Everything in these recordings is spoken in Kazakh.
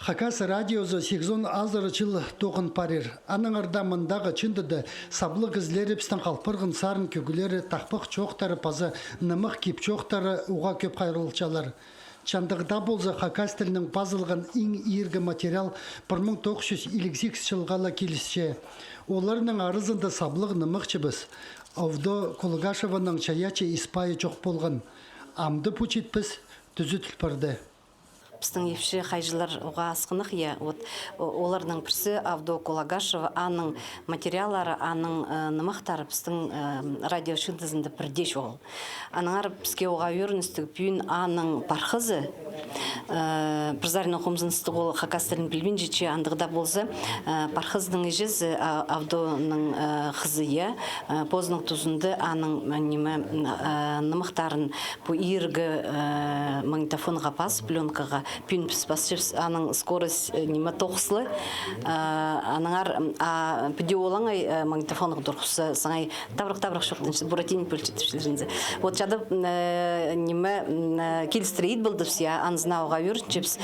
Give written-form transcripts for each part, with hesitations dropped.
Хакас радиозы 8 азыры жыл тоғын парир. Аның ардамындағы чындыды саблық ізлері пістің қалпырғын сарын көгілері тақпық чоқтары пазы нымық кеп чоқтары уға көп қайрылчалар. Чандығда болзы Хакас тілінің пазылған ең ергі материал 1958 жылғала келісше. Оларының арызында саблық нымық чыбыз. Авдо Кулгашеваның чаячы испайы жоқ болған. Амды пучетпіз түзі түлпірді. Біздің епші қайжылар оға асқынық, олардың бірсі Авдо Кулгашева, аның материалары, аның нымақтары біздің радио шындызында бірдеш ол. Аныңар бізге оға өріністігі бүйін аның пархызы, бірзарин оқымызыныстығы ол Хакас тілін білбен жетші андығда болзы, пархыздың ежіз Авдоның қызы, позының тұзынды аның нымақтарын бұл ергі магнитофонға пас, пленкаға пүн піспасшып, аның скорость неме тоқсылы, аныңар бүде олаңай магнитофонық дұрқысы, саңай табырық шоқтын, буратин пөлчетіпшілерінді. Вот жады неме келістірейд білдіпсі, анызына оға өріншепсі.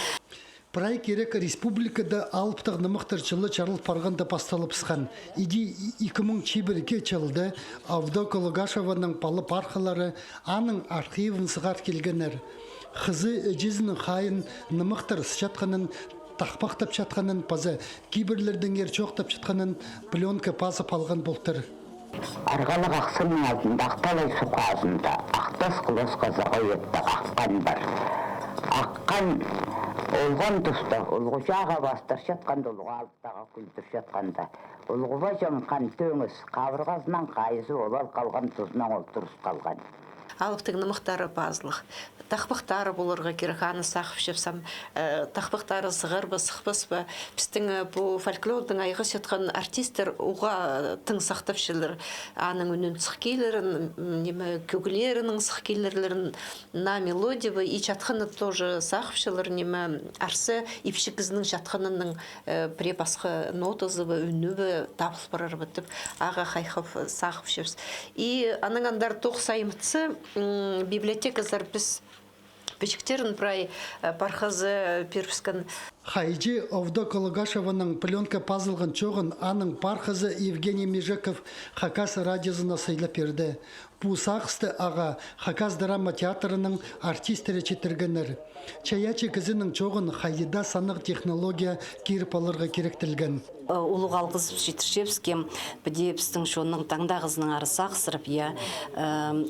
Прай керек республикада алыптық нымықтырчылы чарылып парғанда басталып сқан. Иди 2001 жылды Авдо Кулгашеваның палы парқылары аның архивын сығар келгенер. Қызы жезінің қайын нымықтыр жатқанын, тақпақтап жатқанын, пазы кейбірлердің ерчоқтап жатқанын пленка пазып алған болтыр. Арғалық ақсының алдында ақталай су қазында, ақтас қылыс қазаға етті аққан бар. Аққан олған тұста, олғы жаға бастыр жатқанда, олғы алыптаға күлдір жатқанда, олғыва жаңқан төңіз, қабырғазынан қайызы олар қалған тұзынан ол тұрыс қалған. Алыптың нымықтары базылық. Тақпықтары болырға керек, аны сақып шепсам, тақпықтары сығыр ба, сықпыс ба. Біздің бұл фольклордың айғы сетқан артистер оға тың сақтап шелер. Аның үнін сық кейлерін, көгілерінің сық кейлерлерін, на мелодия ба, и чатқаны тоже сақып шелер, арсы ипшікізінің чатқанының препасқы нотазы ба, үні ба, табыл барар бітіп, аға қайқып сақып шепс. И аның андар тоқсаймытсы библиотеказар біз пешіктерін прай пархазы перпіскен. Хайджи Авдо Кулгашеваның пленка пазылған чоғын аның пархазы Евгений Межеков Хакас радиозына сыйлап берді. Бұл сақысты аға Хакас драма театрының артистері четіргенер. Чаячы кізінің чоғын хайда санық технология керіп алырға керектілген. Улуға алғызып жетіршепске, біде біздің шоның таңда қызының ары сақсырып,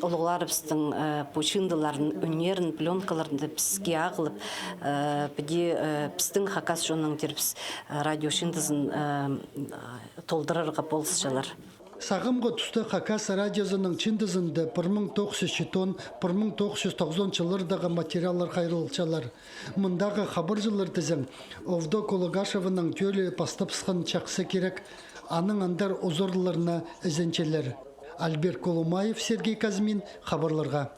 улуғылар біздің пучындыларын, өнерін, пленкаларын бізге ағылып, біде біздің Хакас шоның терпіс радио шындызын толдырырға болысшалар. Сағымғы түсті Хакас радиозының чындызында 1910-1990 жылырдағы материалар қайрылчалар. Мұндағы хабар жылыр тізім Авдо Кулгашеваның төлі пастапсқан чақсы керек, аның андар озорларына ізенчелер. Альберт Колумаев, Сергей Казмин, хабарларға.